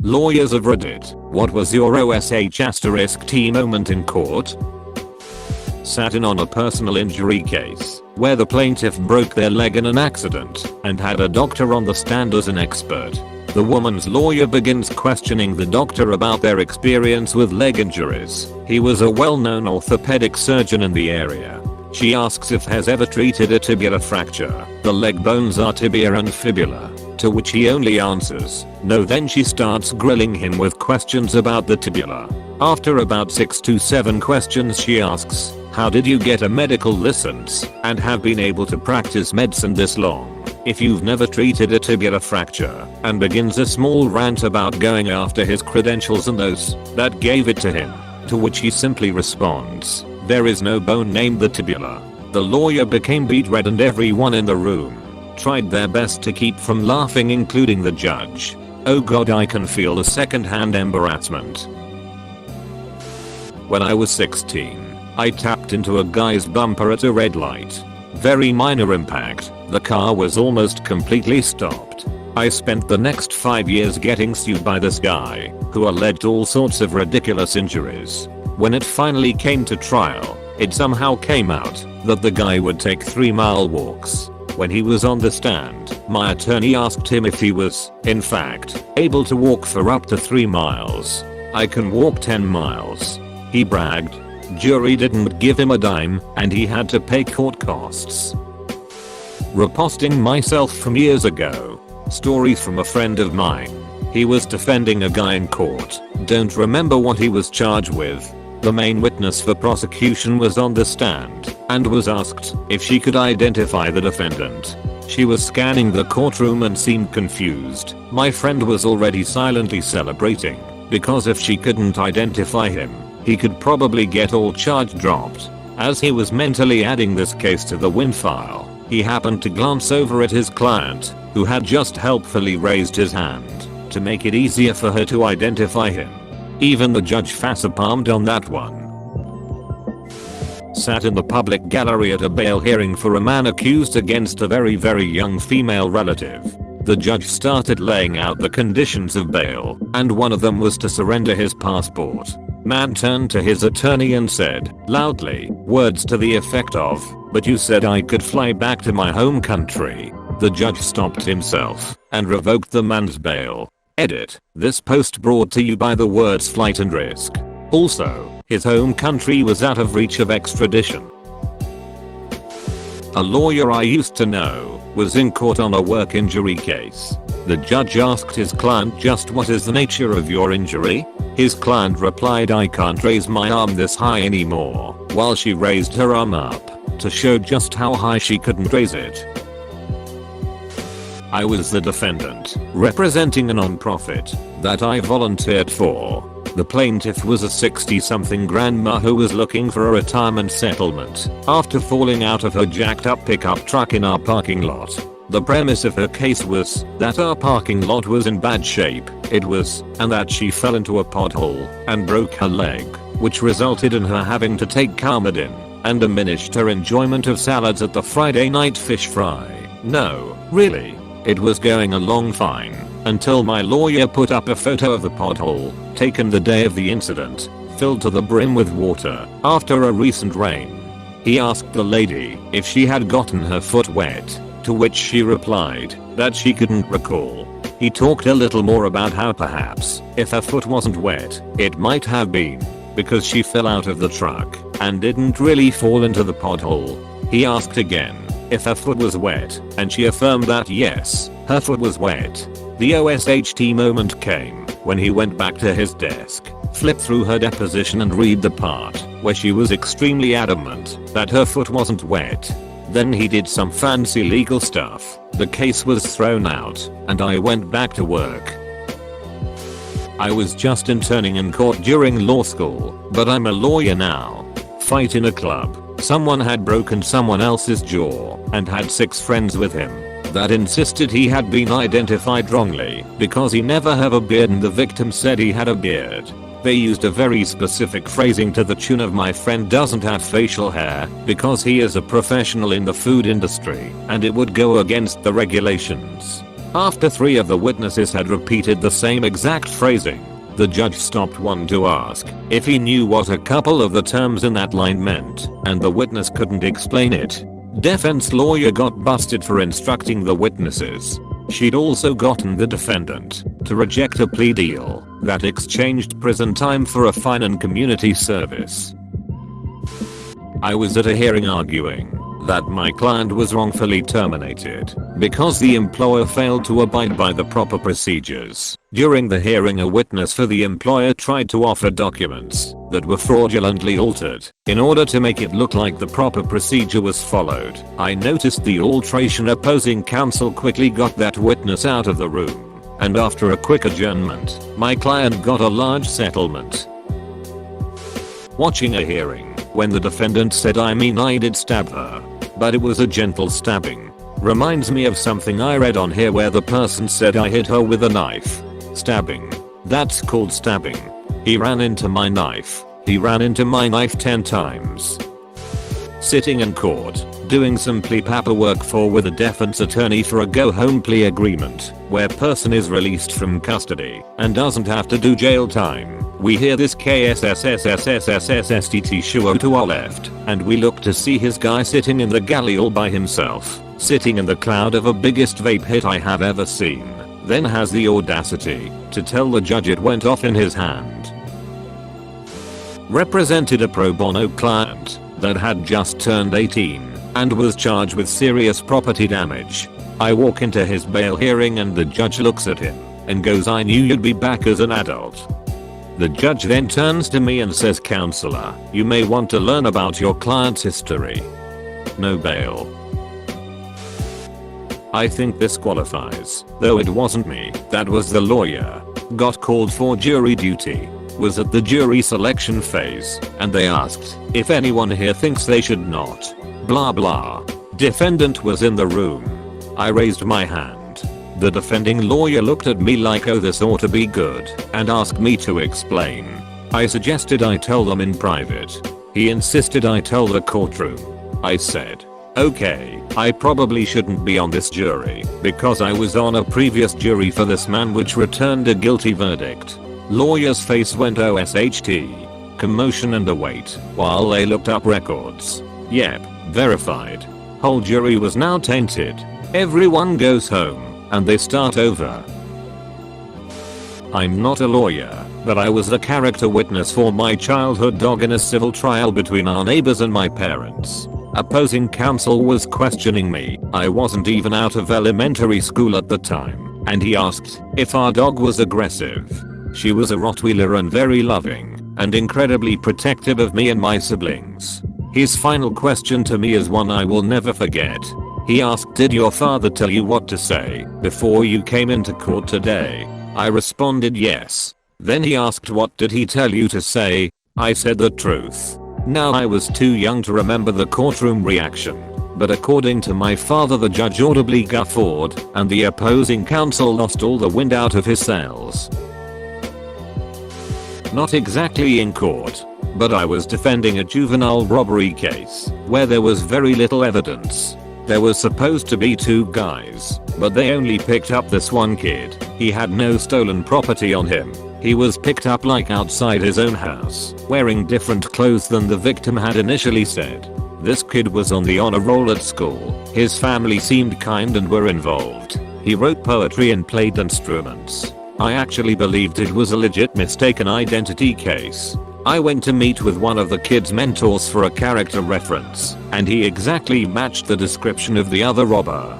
Lawyers of Reddit, what was your OSH*T moment in court? Sat in on a personal injury case where the plaintiff broke their leg in an accident and had a doctor on the stand as an expert. The woman's lawyer begins questioning the doctor about their experience with leg injuries. He was a well-known orthopedic surgeon in the area. She asks if has ever treated a tibial fracture. The leg bones are tibia and fibula, to which he only answers, no. Then she starts grilling him with questions about the tibula. After about 6 to 7 questions she asks, how did you get a medical license and have been able to practice medicine this long if you've never treated a tibial fracture, and begins a small rant about going after his credentials and those that gave it to him, to which he simply responds, there is no bone named the tibula. The lawyer became beet red and everyone in the room tried their best to keep from laughing, including the judge. Oh god, I can feel the second-hand embarrassment. When I was 16, I tapped into a guy's bumper at a red light. Very minor impact, the car was almost completely stopped. I spent the next 5 years getting sued by this guy, who alleged all sorts of ridiculous injuries. When it finally came to trial, it somehow came out that the guy would take 3-mile walks. When he was on the stand, my attorney asked him if he was, in fact, able to walk for up to 3 miles. I can walk 10 miles. He bragged. Jury didn't give him a dime and he had to pay court costs. Reposting myself from years ago. Story from a friend of mine. He was defending a guy in court. Don't remember what he was charged with. The main witness for prosecution was on the stand and was asked if she could identify the defendant. She was scanning the courtroom and seemed confused. My friend was already silently celebrating because if she couldn't identify him, he could probably get all charge dropped. As he was mentally adding this case to the win file, he happened to glance over at his client, who had just helpfully raised his hand to make it easier for her to identify him. Even the judge facepalmed on that one. Sat in the public gallery at a bail hearing for a man accused against a very young female relative. The judge started laying out the conditions of bail, and one of them was to surrender his passport. Man turned to his attorney and said, loudly, words to the effect of, but you said I could fly back to my home country. The judge stopped himself and revoked the man's bail. Edit. This post brought to you by the words flight and risk. Also, his home country was out of reach of extradition. A lawyer I used to know was in court on a work injury case. The judge asked his client, just what is the nature of your injury? His client replied, I can't raise my arm this high anymore, while she raised her arm up to show just how high she couldn't raise it. I was the defendant, representing a non-profit that I volunteered for. The plaintiff was a 60-something grandma who was looking for a retirement settlement after falling out of her jacked-up pickup truck in our parking lot. The premise of her case was that our parking lot was in bad shape, and that she fell into a pothole and broke her leg, which resulted in her having to take Carmadin and diminished her enjoyment of salads at the Friday night fish fry. No, really. It was going along fine until my lawyer put up a photo of the pothole, taken the day of the incident, filled to the brim with water after a recent rain. He asked the lady if she had gotten her foot wet, to which she replied that she couldn't recall. He talked a little more about how perhaps if her foot wasn't wet, it might have been because she fell out of the truck and didn't really fall into the pothole. He asked again if her foot was wet, and she affirmed that yes, her foot was wet. The OSHT moment came when he went back to his desk, flipped through her deposition and read the part where she was extremely adamant that her foot wasn't wet. Then he did some fancy legal stuff. The case was thrown out, and I went back to work. I was just interning in court during law school, but I'm a lawyer now. Fight in a club. Someone had broken someone else's jaw and had 6 friends with him that insisted he had been identified wrongly because he never had a beard and the victim said he had a beard. They used a very specific phrasing to the tune of my friend doesn't have facial hair because he is a professional in the food industry and it would go against the regulations. After 3 of the witnesses had repeated the same exact phrasing, the judge stopped one to ask if he knew what a couple of the terms in that line meant, and the witness couldn't explain it. Defense lawyer got busted for instructing the witnesses. She'd also gotten the defendant to reject a plea deal that exchanged prison time for a fine and community service. I was at a hearing arguing that my client was wrongfully terminated because the employer failed to abide by the proper procedures. During the hearing, a witness for the employer tried to offer documents that were fraudulently altered in order to make it look like the proper procedure was followed. I noticed the alteration. Opposing counsel quickly got that witness out of the room, and after a quick adjournment, my client got a large settlement. Watching a hearing when the defendant said I did stab her, but it was a gentle stabbing, reminds me of something I read on here where the person said I hit her with a knife. Stabbing. That's called stabbing. He ran into my knife. He ran into my knife 10 times. Sitting in court, doing some plea paperwork with a defense attorney for a go-home plea agreement, where person is released from custody and doesn't have to do jail time. We hear this KSSSSSSSSTT show to our left, and we look to see his guy sitting in the galley all by himself, sitting in the cloud of a biggest vape hit I have ever seen, then has the audacity to tell the judge it went off in his hand. Represented a pro bono client that had just turned 18 and was charged with serious property damage. I walk into his bail hearing and the judge looks at him and goes, "I knew you'd be back as an adult." The judge then turns to me and says, "Counselor, you may want to learn about your client's history." No bail. I think this qualifies, though it wasn't me, that was the lawyer. Got called for jury duty. Was at the jury selection phase, and they asked if anyone here thinks they should not. Blah blah. Defendant was in the room. I raised my hand. The defending lawyer looked at me like, oh, this ought to be good, and asked me to explain. I suggested I tell them in private. He insisted I tell the courtroom. I said, okay, I probably shouldn't be on this jury because I was on a previous jury for this man which returned a guilty verdict. Lawyer's face went OSHT. Commotion and await while they looked up records. Yep, verified. Whole jury was now tainted. Everyone goes home and they start over. I'm not a lawyer, but I was the character witness for my childhood dog in a civil trial between our neighbors and my parents. Opposing counsel was questioning me. I wasn't even out of elementary school at the time, and he asked if our dog was aggressive. She was a Rottweiler and very loving and incredibly protective of me and my siblings. His final question to me is one I will never forget. He asked, "Did your father tell you what to say before you came into court today?" I responded yes. Then he asked, "What did he tell you to say?" I said the truth. Now I was too young to remember the courtroom reaction, but according to my father the judge audibly guffawed and the opposing counsel lost all the wind out of his sails. Not exactly in court, but I was defending a juvenile robbery case where there was very little evidence. There was supposed to be 2 guys, but they only picked up this one kid. He had no stolen property on him. He was picked up like outside his own house, wearing different clothes than the victim had initially said. This kid was on the honor roll at school. His family seemed kind and were involved. He wrote poetry and played instruments. I actually believed it was a legit mistaken identity case. I went to meet with one of the kid's mentors for a character reference, and he exactly matched the description of the other robber.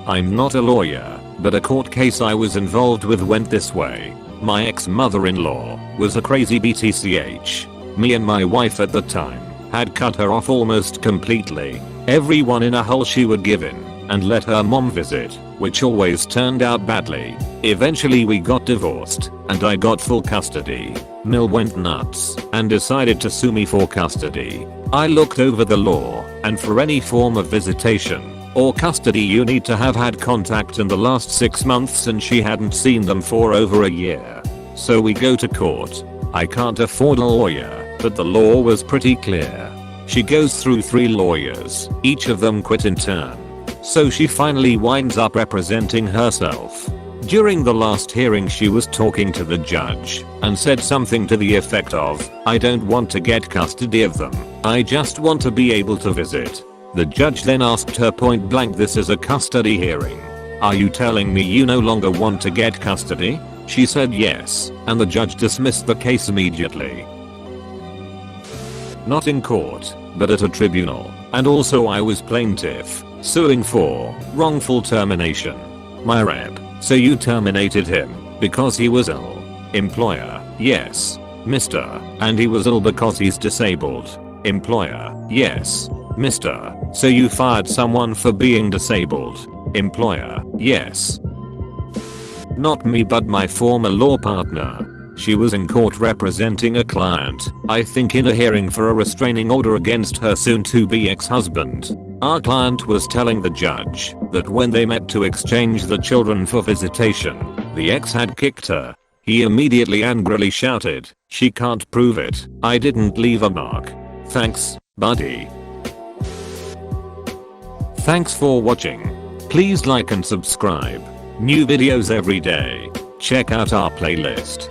I'm not a lawyer, but a court case I was involved with went this way. My ex-mother-in-law was a crazy BTCH. Me and my wife at the time had cut her off almost completely. Everyone in a hole she would give in, and let her mom visit, which always turned out badly. Eventually we got divorced, and I got full custody. Mill went nuts, and decided to sue me for custody. I looked over the law, and for any form of visitation or custody you need to have had contact in the last 6 months, and she hadn't seen them for over a year. So we go to court. I can't afford a lawyer, but the law was pretty clear. She goes through 3 lawyers, each of them quit in turn. So she finally winds up representing herself. During the last hearing she was talking to the judge and said something to the effect of, "I don't want to get custody of them. I just want to be able to visit." The judge then asked her point blank, "This is a custody hearing. Are you telling me you no longer want to get custody?" She said yes, and the judge dismissed the case immediately. Not in court, but at a tribunal. And also I was plaintiff, suing for wrongful termination. My rep: "So you terminated him because he was ill?" Employer: "Yes, Mr. And he was ill because he's disabled." Employer: "Yes, Mr. So you fired someone for being disabled?" Employer: "Yes. Not me but my former law partner. She was in court representing a client, I think in a hearing for a restraining order against her soon-to-be ex-husband. Our client was telling the judge that when they met to exchange the children for visitation, the ex had kicked her. He immediately angrily shouted, "She can't prove it. I didn't leave a mark." Thanks, buddy. Thanks for watching. Please like and subscribe. New videos every day. Check out our playlist.